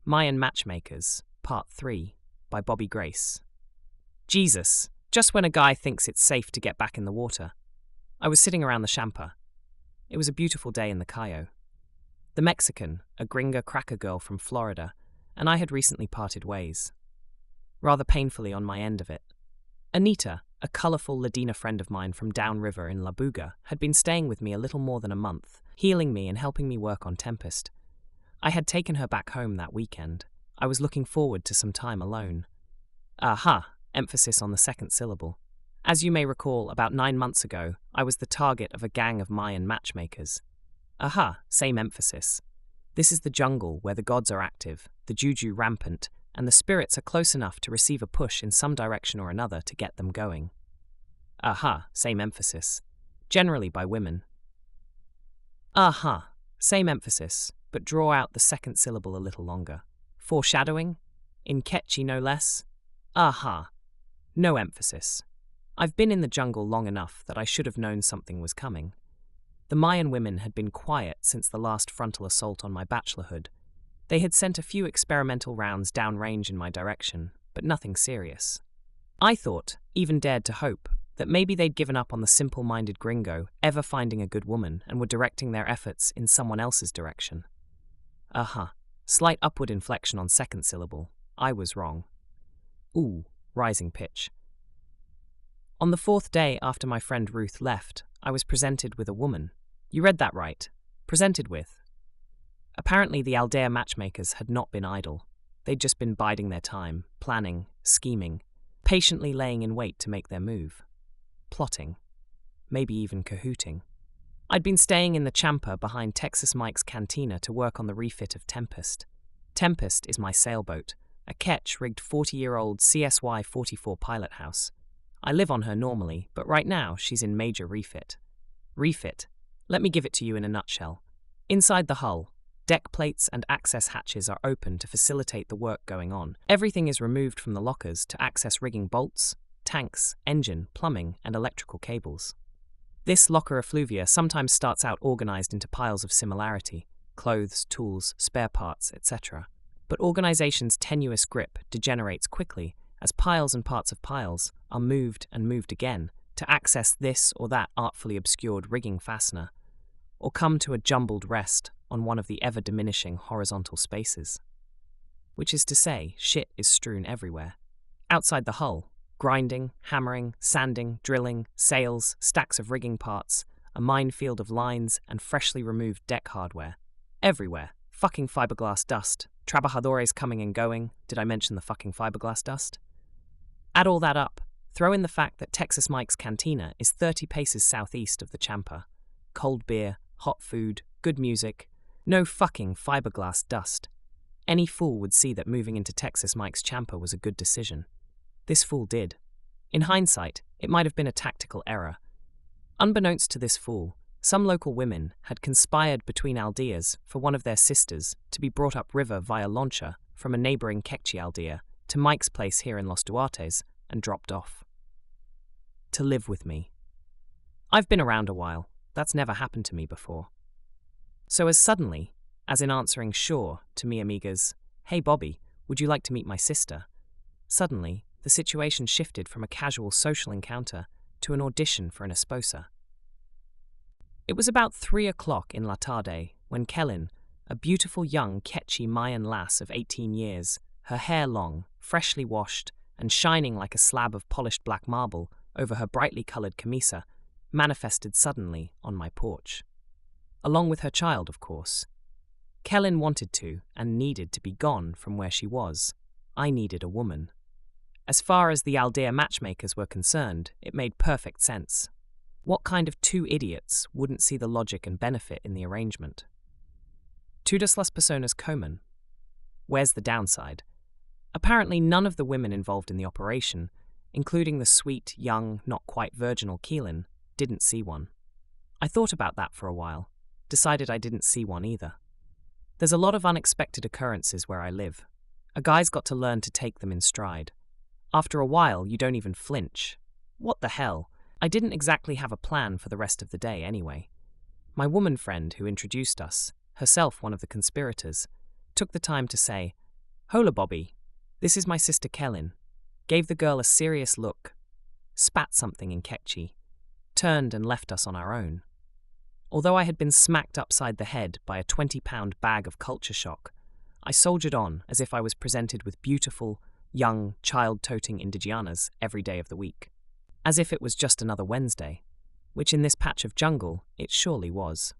Mayan Matchmakers, Part 3, by Bobby Grace. Jesus, just when a guy thinks it's safe to get back in the water. I was sitting around the champa. It was a beautiful day in the Cayo. The Mexican, a gringa cracker girl from Florida, and I had recently parted ways. Rather painfully on my end of it. Anita, a colourful Ladina friend of mine from downriver in La Buga, had been staying with me a little more than a month, healing me and helping me work on Tempest. I had taken her back home that weekend. I was looking forward to some time alone. Aha, emphasis on the second syllable. As you may recall, about 9 months ago, I was the target of a gang of Mayan matchmakers. Aha, same emphasis. This is the jungle where the gods are active, the juju rampant, and the spirits are close enough to receive a push in some direction or another to get them going. Aha, same emphasis. Generally by women. Aha, same emphasis, but draw out the second syllable a little longer. Foreshadowing? In Quechua no less? Aha. No emphasis. I've been in the jungle long enough that I should have known something was coming. The Mayan women had been quiet since the last frontal assault on my bachelorhood. They had sent a few experimental rounds downrange in my direction, but nothing serious. I thought, even dared to hope, that maybe they'd given up on the simple-minded gringo ever finding a good woman and were directing their efforts in someone else's direction. Aha. Slight upward inflection on second syllable. I was wrong. Ooh, rising pitch. On the 4th day after my friend Ruth left, I was presented with a woman. You read that right. Presented with. Apparently the Aldea matchmakers had not been idle. They'd just been biding their time, planning, scheming, patiently laying in wait to make their move. Plotting. Maybe even cahooting. I'd been staying in the champa behind Texas Mike's cantina to work on the refit of Tempest. Tempest is my sailboat, a ketch-rigged 40-year-old CSY 44 pilot house. I live on her normally, but right now she's in major refit. Refit. Let me give it to you in a nutshell. Inside the hull, deck plates and access hatches are open to facilitate the work going on. Everything is removed from the lockers to access rigging bolts, tanks, engine, plumbing, and electrical cables. This locker effluvia sometimes starts out organized into piles of similarity, clothes, tools, spare parts, etc. But organization's tenuous grip degenerates quickly as piles and parts of piles are moved and moved again to access this or that artfully obscured rigging fastener, or come to a jumbled rest on one of the ever-diminishing horizontal spaces. Which is to say, shit is strewn everywhere. Outside the hull, grinding, hammering, sanding, drilling, sails, stacks of rigging parts, a minefield of lines, and freshly removed deck hardware. Everywhere. Fucking fiberglass dust. Trabajadores coming and going. Did I mention the fucking fiberglass dust? Add all that up. Throw in the fact that Texas Mike's cantina is 30 paces southeast of the champa. Cold beer, hot food, good music. No fucking fiberglass dust. Any fool would see that moving into Texas Mike's champa was a good decision. This fool did. In hindsight, it might have been a tactical error. Unbeknownst to this fool, some local women had conspired between aldeas for one of their sisters to be brought upriver via lancha from a neighbouring Quechua aldea to Mike's place here in Los Duartes and dropped off. To live with me. I've been around a while. That's never happened to me before. So as suddenly, as in answering sure to me amigas, "Hey Bobby, would you like to meet my sister?" Suddenly, the situation shifted from a casual social encounter to an audition for an esposa. It was about 3 o'clock in La Tarde when Kellyn, a beautiful young Quechua Mayan lass of 18 years, her hair long, freshly washed, and shining like a slab of polished black marble over her brightly coloured camisa, manifested suddenly on my porch. Along with her child, of course. Kellyn wanted to and needed to be gone from where she was. I needed a woman. As far as the Aldea matchmakers were concerned, it made perfect sense. What kind of two idiots wouldn't see the logic and benefit in the arrangement? Todas las personas comen. Where's the downside? Apparently none of the women involved in the operation, including the sweet, young, not quite virginal Keelan, didn't see one. I thought about that for a while, decided I didn't see one either. There's a lot of unexpected occurrences where I live. A guy's got to learn to take them in stride. After a while, you don't even flinch. What the hell? I didn't exactly have a plan for the rest of the day anyway. My woman friend who introduced us, herself one of the conspirators, took the time to say, Hola, Bobby. This is my sister Kellyn. Gave the girl a serious look, spat something in Kekchi, turned and left us on our own. Although I had been smacked upside the head by a 20-pound bag of culture shock, I soldiered on as if I was presented with beautiful, young, child-toting Indigianas every day of the week. As if it was just another Wednesday, which in this patch of jungle it surely was.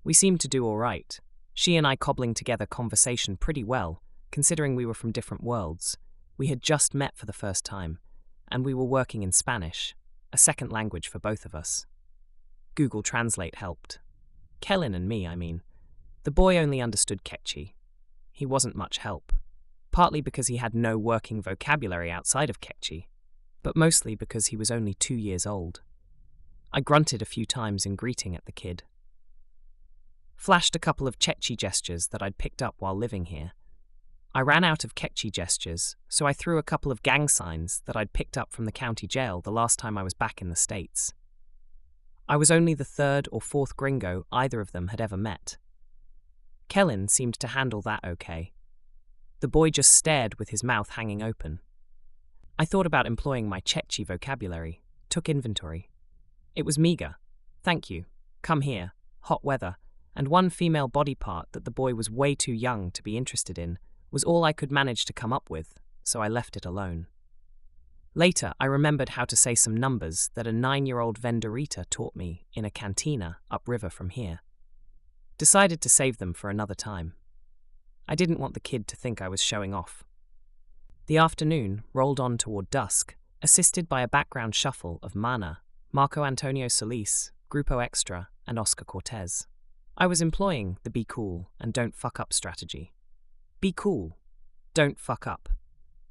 We seemed to do all right, she and I cobbling together conversation pretty well, considering we were from different worlds. We had just met for the first time, and we were working in Spanish, a second language for both of us. Google Translate helped. Kellyn and me, I mean. The boy only understood Kekchi. He wasn't much help, partly because he had no working vocabulary outside of Kekchi, but mostly because he was only 2 years old. I grunted a few times in greeting at the kid. Flashed a couple of Kekchi gestures that I'd picked up while living here. I ran out of Kekchi gestures, so I threw a couple of gang signs that I'd picked up from the county jail the last time I was back in the States. I was only the third or fourth gringo either of them had ever met. Kellyn seemed to handle that okay. The boy just stared with his mouth hanging open. I thought about employing my Kekchi vocabulary, took inventory. It was meager. Thank you. Come here. Hot weather. And one female body part that the boy was way too young to be interested in was all I could manage to come up with, so I left it alone. Later, I remembered how to say some numbers that a 9-year-old vendorita taught me in a cantina upriver from here. Decided to save them for another time. I didn't want the kid to think I was showing off. The afternoon rolled on toward dusk, assisted by a background shuffle of Mana, Marco Antonio Solis, Grupo Extra, and Oscar Cortez. I was employing the be cool and don't fuck up strategy. Be cool. Don't fuck up.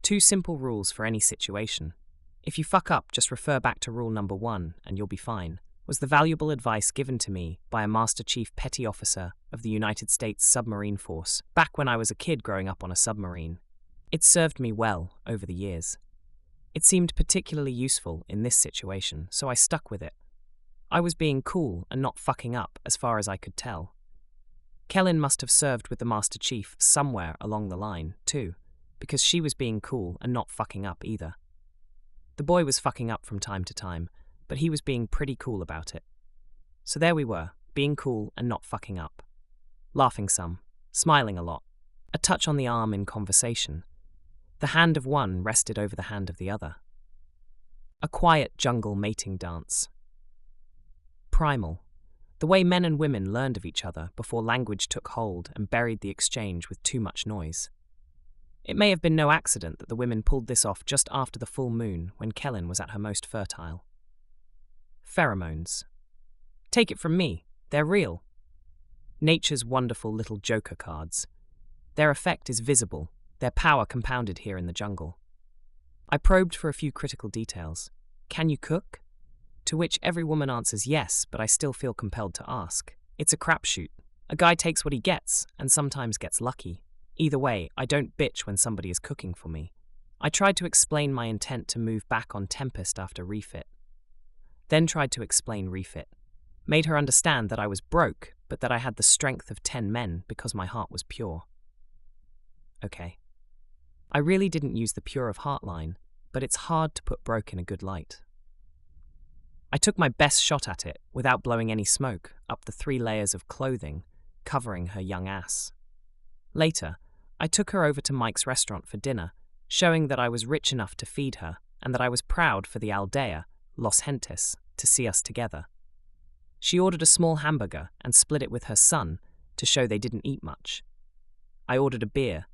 2 simple rules for any situation. If you fuck up, just refer back to rule number 1 and you'll be fine, was the valuable advice given to me by a Master Chief Petty Officer of the United States Submarine Force back when I was a kid growing up on a submarine. It served me well over the years. It seemed particularly useful in this situation, so I stuck with it. I was being cool and not fucking up as far as I could tell. Kellyn must have served with the Master Chief somewhere along the line, too, because she was being cool and not fucking up either. The boy was fucking up from time to time, but he was being pretty cool about it. So there we were, being cool and not fucking up. Laughing some, smiling a lot, a touch on the arm in conversation. The hand of one rested over the hand of the other. A quiet jungle mating dance. Primal. The way men and women learned of each other before language took hold and buried the exchange with too much noise. It may have been no accident that the women pulled this off just after the full moon when Kellyn was at her most fertile. Pheromones. Take it from me, they're real. Nature's wonderful little joker cards. Their effect is visible, their power compounded here in the jungle. I probed for a few critical details. Can you cook? To which every woman answers yes, but I still feel compelled to ask. It's a crapshoot. A guy takes what he gets, and sometimes gets lucky. Either way, I don't bitch when somebody is cooking for me. I tried to explain my intent to move back on Tempest after refit. Then tried to explain refit. Made her understand that I was broke, but that I had the strength of 10 men because my heart was pure. Okay. I really didn't use the pure of heart line, but it's hard to put broke in a good light. I took my best shot at it without blowing any smoke up the 3 layers of clothing covering her young ass. Later, I took her over to Mike's restaurant for dinner, showing that I was rich enough to feed her and that I was proud for the Aldea, Los Gentes, to see us together. She ordered a small hamburger and split it with her son to show they didn't eat much. I ordered a beer,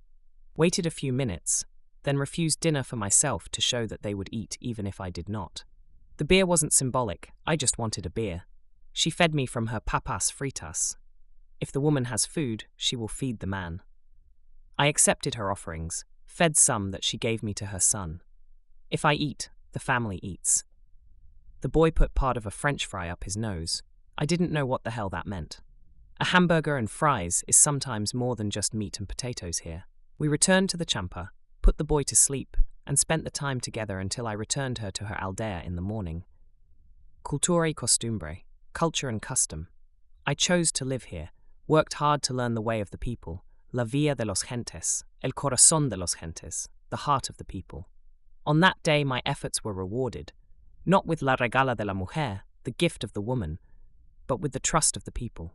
waited a few minutes, then refused dinner for myself to show that they would eat even if I did not. The beer wasn't symbolic, I just wanted a beer. She fed me from her papas fritas. If the woman has food, she will feed the man. I accepted her offerings, fed some that she gave me to her son. If I eat, the family eats. The boy put part of a French fry up his nose. I didn't know what the hell that meant. A hamburger and fries is sometimes more than just meat and potatoes here. We returned to the champa, put the boy to sleep, and spent the time together until I returned her to her aldea in the morning. Cultura y costumbre, culture and custom. I chose to live here, worked hard to learn the way of the people, La via de los gentes, el corazón de los gentes, the heart of the people. On that day my efforts were rewarded, not with la regala de la mujer, the gift of the woman, but with the trust of the people.